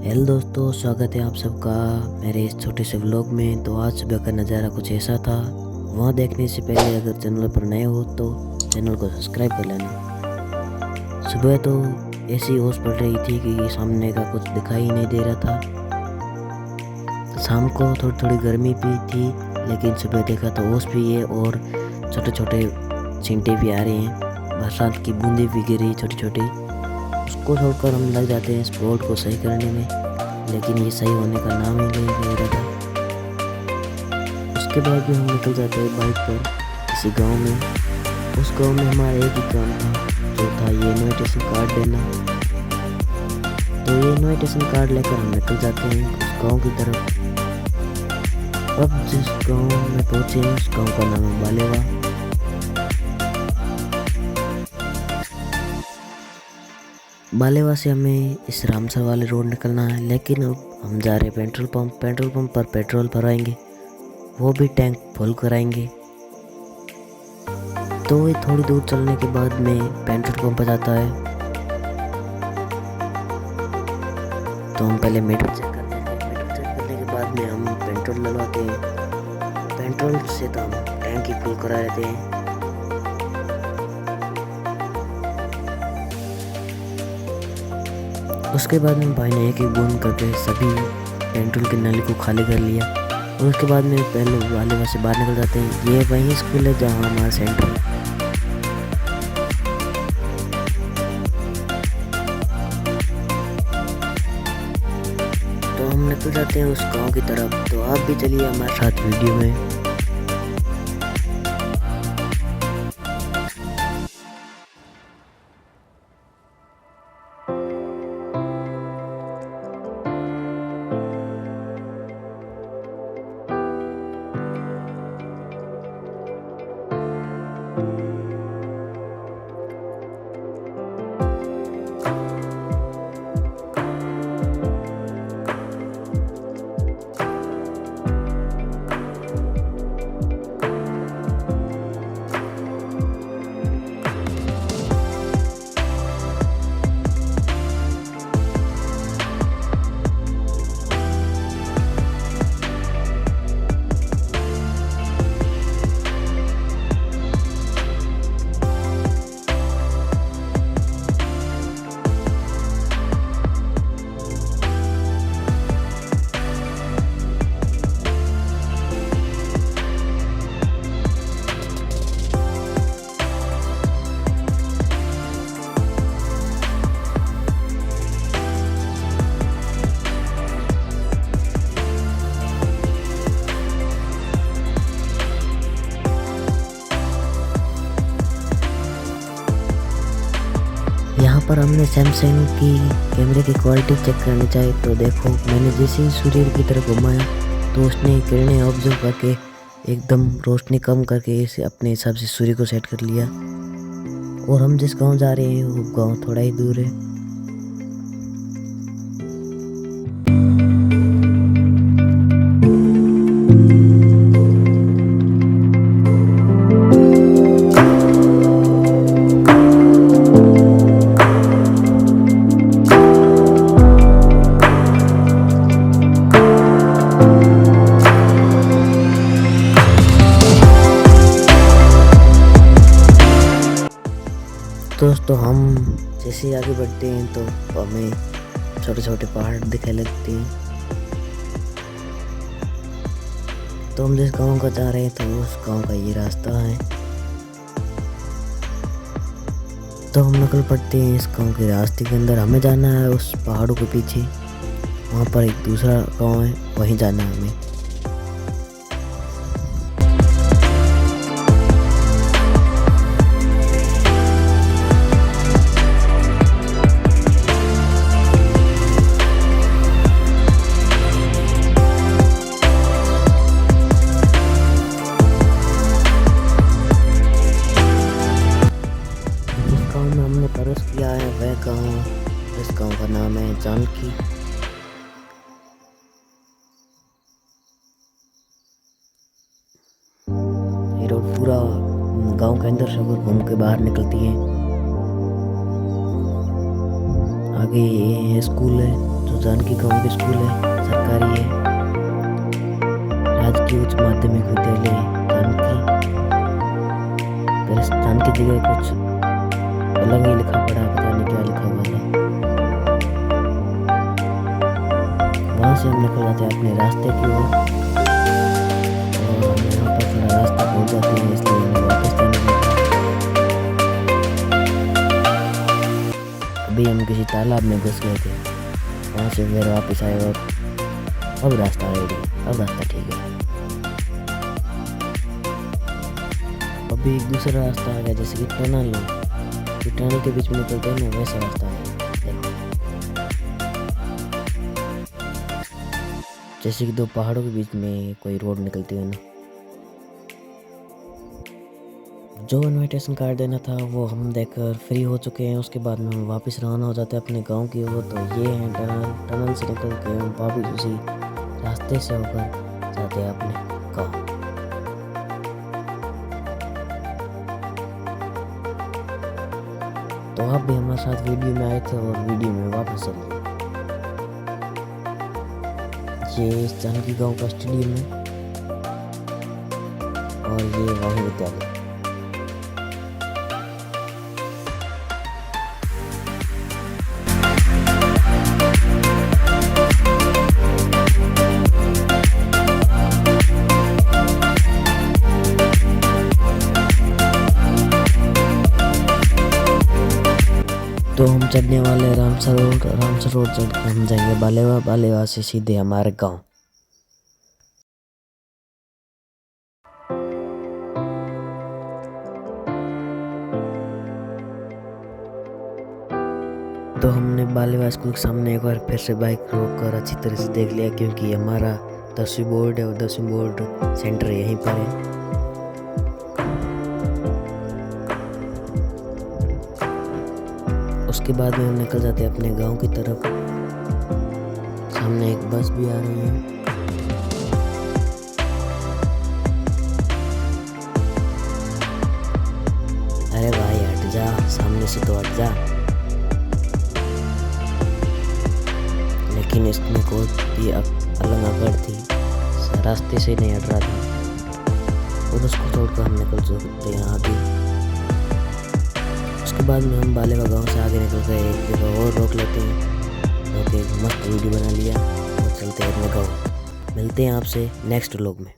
Hello दोस्तों, स्वागत है आप सबका मेरे इस छोटे से व्लॉग में। तो आज सुबह का नज़ारा कुछ ऐसा था। वहाँ देखने से पहले अगर चैनल पर नए हो तो चैनल को सब्सक्राइब कर लेना। सुबह तो ऐसी ओस पड़ रही थी कि सामने का कुछ दिखाई नहीं दे रहा था। शाम को थोड़ी थोड़ी गर्मी भी थी, लेकिन सुबह देखा तो ओस भी है और छोटे छोटे छींटे भी आ रहे हैं। बरसात की बूंदें भी गिर रही छोटी छोटी। उसको छोड़कर हम लग जाते हैं स्पोर्ट को सही करने में, लेकिन ये सही होने का नाम ही नहीं ले रहा था। उसके बाद भी हम निकल जाते हैं बाइक पर किसी गांव में। उस गांव में हमारा एक ही काम था, जो था ये इन्विटेशन कार्ड देना। तो ये इन्विटेशन कार्ड लेकर हम निकल जाते हैं उस गाँव की तरफ। अब जिस गाँव में पहुँचे उस गाँव का नाम है बालेवा। बालेवा से हमें इस रामसर वाले रोड निकलना है, लेकिन अब हम जा रहे हैं पेट्रोल पंप पर पेट्रोल भराएंगे, वो भी टैंक फुल कराएंगे। तो ये थोड़ी दूर चलने के बाद में पेट्रोल पंप आ जाता है। तो हम पहले मीटर चेक करते हैं। मीटर चेक करने के बाद में हम पेट्रोल डलवाते हैं। पेट्रोल से तो हम टैंक ही फुल करा लेते हैं। उसके बाद में भाई ने एक एक बूंद करके सभी पेट्रोल की नली को खाली कर लिया। और उसके बाद में पहले बालेवा से बाहर निकल जाते हैं। ये वही स्कूल है जहाँ हमारा सेंटर है। तो हम निकल जाते हैं उस गांव की तरफ। तो आप भी चलिए हमारे साथ वीडियो में। यहाँ पर हमने सैमसंग की कैमरे की क्वालिटी चेक करनी चाहिए। तो देखो, मैंने जैसे ही सूर्य की तरफ घुमाया तो उसने किरणें ऑब्जर्व करके एकदम रोशनी कम करके इसे अपने हिसाब से सूर्य को सेट कर लिया। और हम जिस गांव जा रहे हैं वो गांव थोड़ा ही दूर है। दोस्तों, हम जैसे आगे बढ़ते हैं तो हमें छोटे छोटे पहाड़ दिखने लगते हैं। तो हम जिस गांव का जा रहे हैं तो उस गांव का ये रास्ता है। तो हम निकल पड़ते हैं इस गांव के रास्ते के अंदर। हमें जाना है उस पहाड़ों के पीछे, वहाँ पर एक दूसरा गांव है, वहीं जाना है हमें। हमने प्रवेश किया है वह गांव, इस गांव का नाम है जानकी। ये रोड पूरा गांव के अंदर से घूम के बाहर निकलती है। आगे ये स्कूल है जो जानकी गाँव स्कूल है, सरकारी है, राजकीय उच्च माध्यमिक विद्यालय जानकी। जानकी जगह कुछ अलग ही लिखा पड़ा है, पता नहीं क्या लिखा हुआ है। वहाँ से हम निकल जाते हैं अपने रास्ते की ओर और हम यहाँ पर थोड़ा रास्ता भूल जाते हैं, इसलिए हमें वापस जाने लगे। अभी हम किसी तालाब में घुस गए थे, वहाँ से फिर वापस आए और अब रास्ता रेडी, अब रास्ता ठीक है। अभी एक दूसरा रास्ता आ गया, जैसे कि टनल हो, टनल के बीच में निकलते हैं ना, वैसा रास्ता है। जैसे कि दो पहाड़ों के बीच में कोई रोड निकलती है ना। जो इनविटेशन कार्ड देना था वो हम देकर फ्री हो चुके हैं। उसके बाद में हम वापस रवाना हो जाते हैं अपने गांव की ओर। तो ये है टनल से निकल के हम वापस उसी रास्ते से होकर जाते हैं अपने गांव। तो आप भी हमारे साथ वीडियो में आए थे और वीडियो में वापस चले। ये जानकी गांव का स्टेडियम है और ये वही विद्यालय। तो हम चढ़ने वाले रामसर रोड चढ़ के हम जाएंगे बालेवा, बालेवा से सीधे हमारे गांव। तो हमने बालेवा स्कूल के सामने एक बार फिर से बाइक रोक कर अच्छी तरह से देख लिया, क्योंकि हमारा 10वीं बोर्ड है और 10वीं बोर्ड सेंटर यहीं पर है। उसके बाद में हम निकल जाते हैं अपने गांव की तरफ। सामने एक बस भी आ रही है। अरे भाई हट जा, सामने से तो हट जा। लेकिन इसमें कोई अलग अकड़ थी, रास्ते से नहीं हट रहा था और उसको छोड़कर हम निकल चुके हैं आगे। उसके बाद में हम बालेवा गांव से आगे निकल गए, एक जगह और रोक लेते हैं, ओके मस्त वीडियो बना लिया और चलते हैं अपने गाँव। मिलते हैं आपसे नेक्स्ट व्लॉग में।